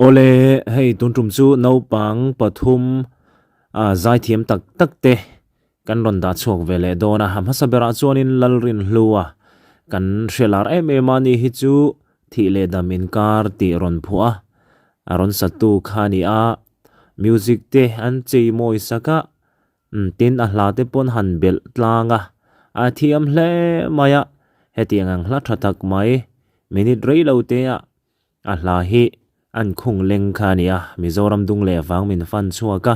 Ole hei tun tum chu Naupang pathum zaithiamtak takte kan ron da chuak vele dona ham hasabera chuanin lal Rinhlua kan hrelar mani hi chu thi le damin kar ti ron phua aron satu khani a music te an chei moi saka tin a hla te pon han bel tlanga a thiam hle maya hetiang ang hla thatak mai minute rei lo te a hla hi an khung leng khania Mizoram dung le wang min fan chuaka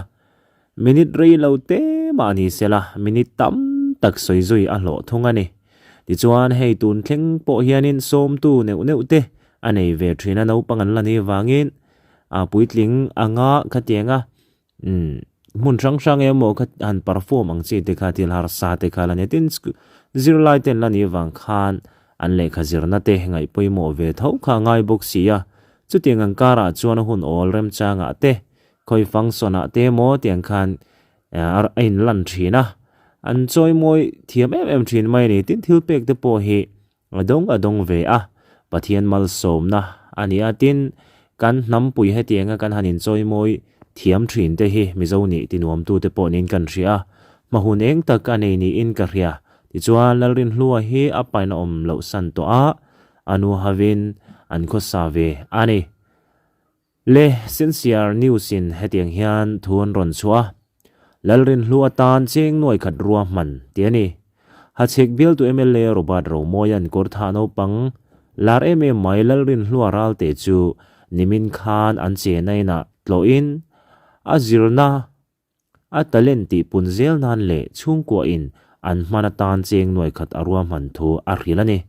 minute rei lo te mani sela minute tam tak soi zui a lo thongani ti chuan hei tun thleng po hianin som tu neu te anei ve thina Naupang an lani wangin a puitling anga khatianga mun sang emo khat han perform ang che te khatil har sa te khalani tin zero light ten lani wang khan an le khazirna te ngai poimo ve thau kha ngai boxia chu tiang ang kara chuan hun ol rem changa te khoi function a te mo tiang khan ar ein lan thina an choi moi thiam thin mai ni tin thil pek te po hi adong ve a pathian mal som na ani atin kan nam pui he tianga kan hanin choi moi thiam thin te hi mizo ni tinuam tu te po nin kan ria mahun eng tak anei ni in ka ria ti chuan lal Rinhlua hi apai na om lo san to a anu havin an kho sa ve ani le sincere news in hetiang hian thun ron chua lal Rinhlua tan Cheng Nuai khat ruwa man tiani ha chek bial tu MLA Robert ro moyan kor tha Naupang lar mai lal Rinhlua ral te chu nimin khan an che nai na tlo in azirna a talenti punzel nan le chung ko in an mana tan Cheng Nuai khat arwa man thu a rilani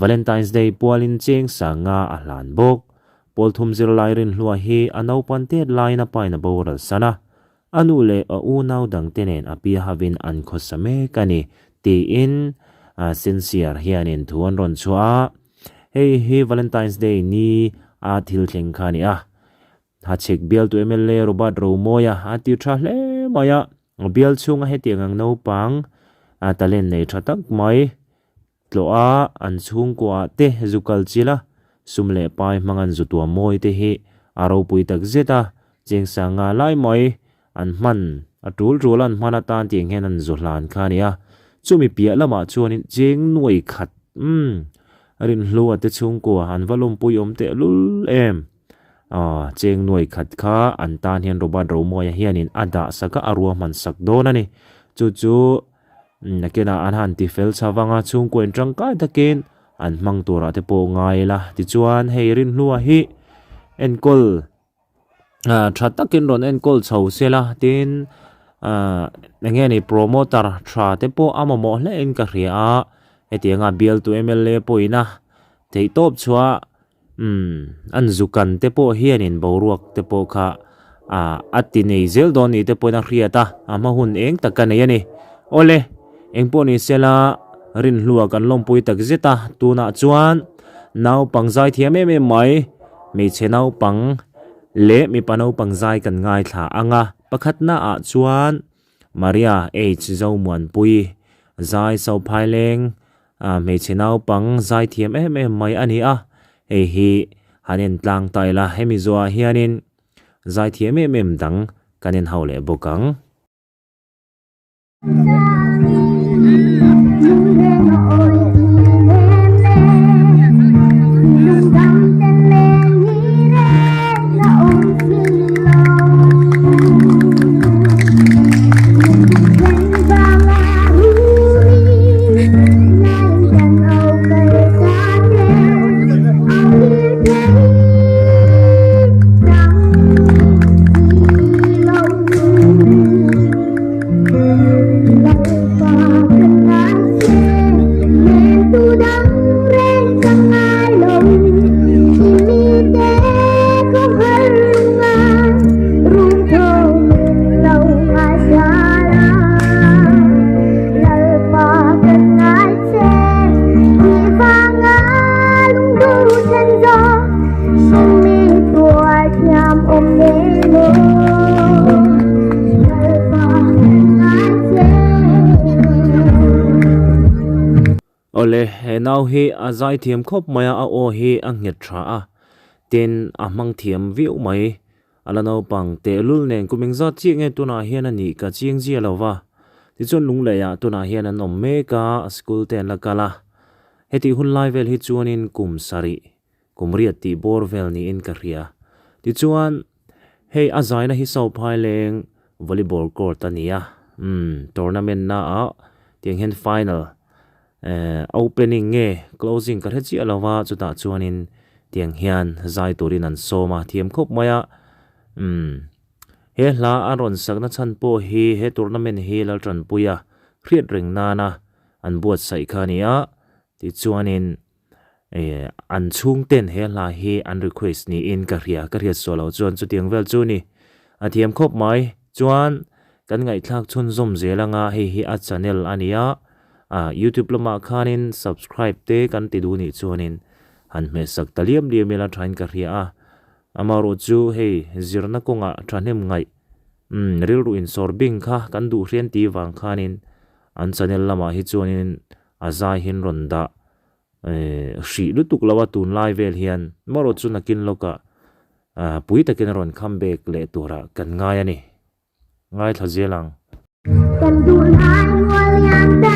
Valentine's Day pualin cheng sanga a hlan bok pol thum zir lai Rinhlua hi anau pantet lai na paina boral sana anu le a u nau dang tenen api havin an khosame kani ti in sincere hianin thuan ron chua hei Valentine's Day ni a thil thleng khani a ha chek bial tu MLA Robert ro moya a ti tha hle maya bial chunga hetiang ang Naupang a talen nei thatak mai tloa an chung kwa te zukal chila sumle pai mangan zutua moi te hi aro pui tak zeta cheng sanga lai moi an man atul rolan mana tan tiang hen an zuhlan khania chumi pia lama chuanin Cheng Nuai khat Rinhlua te chung kwa an valom pui om te lul em Cheng Nuai khat kha an tan hian Robert ro moi hianin ada saka arwa man sak donani chu nakena an han ti fel chawanga chung koin tangkai takin an mang tura te po ngai la ti chuan hei Rinhlua hi enkol thattakin ron enkol chho sela tin nge ni promoter tha te po amamo hle en ka ria etianga bial tu MLA poina tei top chua an zukan te po hianin boruak te po kha atinei zel don ni te po na riata ama hun eng takane yani ole engpo ni sela Rinhlua kan lompui tak zeta tuna chuan Naupang zaithiam mai me che Naupang le mi panau pangzai kan ngai thla anga pakhat na a chuan Maria H zomuan pui zai so phaileng me che Naupang zaithiam mai ani a hi hanin tlang taila hemi zo hianin zaithiam dang kanin haule bokang ole now he a zaithiam khop maya a o hi a nget tha a tên mang thiam viu mai ala naupang te lul nen kuming za chi nge tuna hian ani ka chiang ji lawa ti chon lung le ya tuna hian an om me ka school ten la kala heti hun lai vel hi chuanin kum sari kumriat ti borvel ni in ka ria ti chuan hei azaina hi so phai leng volleyball court ania tournament na a tiang hen final opening nge closing ka hechi alawa chuta chuanin tiang hian zai turin an soma thiam khop maya he hla aron sakna chan po hi he tournament hi la tran puya khriat ring nana an buat sai khania ti chuanin an chung ten he la hi an request ni in ka ria solo chuan chu tiang vel chu ni a thiam khop mai chuan kan ngai thlak chun zom zelanga hi a channel ania YouTube lama khanin subscribe te kan ti du ni chuanin han me sak taliam mela thain ka ria amaro chu hei zirna konga thanem ngai ril ru in sorbing kha kan du rian ti wang khanin an channel lama hi chuanin azai hin ronda hri lutuk lawa tun lai vel hian maro chu nakin loka pui takin ron comeback le tura kan ngai ani ngai thajelang kan du lai wal yang da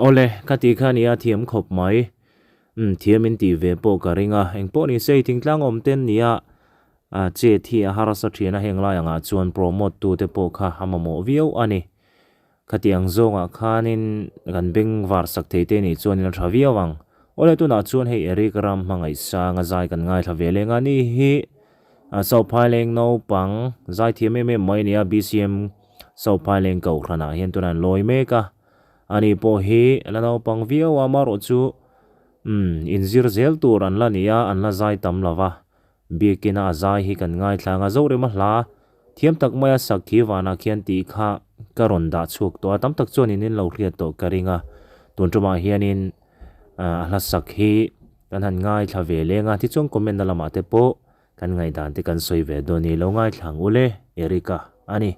ole kati khania thiam khop mai thiam in ti ve po ka ringa engpo ni sei thingtlang om ten nia che thi a harasa thina hengla anga chuan promote tu te po kha hamamo vio ani khatiang zonga khanin gan beng war sak theite ni chuan in thavia wang ole tu na chuan hei Eric Ram mangai sa nga zai kan ngai thla ve lenga ni hi so phailing no pang zaithiam me mai nia BCM so phailing ko rana hian tunan loi me ka ani po hi lano pang vio amaro chu inzir zel tur an la nia an la zai tam lawa bikina zai hi kan ngai thla nga zo re ma hla thiam tak maya sakhi wana khian ti kha karon da chuk to tam tak chon in lo hriat to karinga tun tuma hianin hla sakhi kan han ngai thla ve lenga ti chong comment na lama te po kan ngai dan te kan soi ve do ni lo ngai thlang ule Erika ani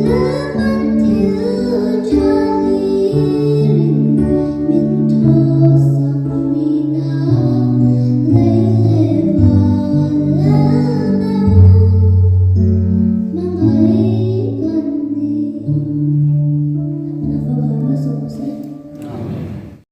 La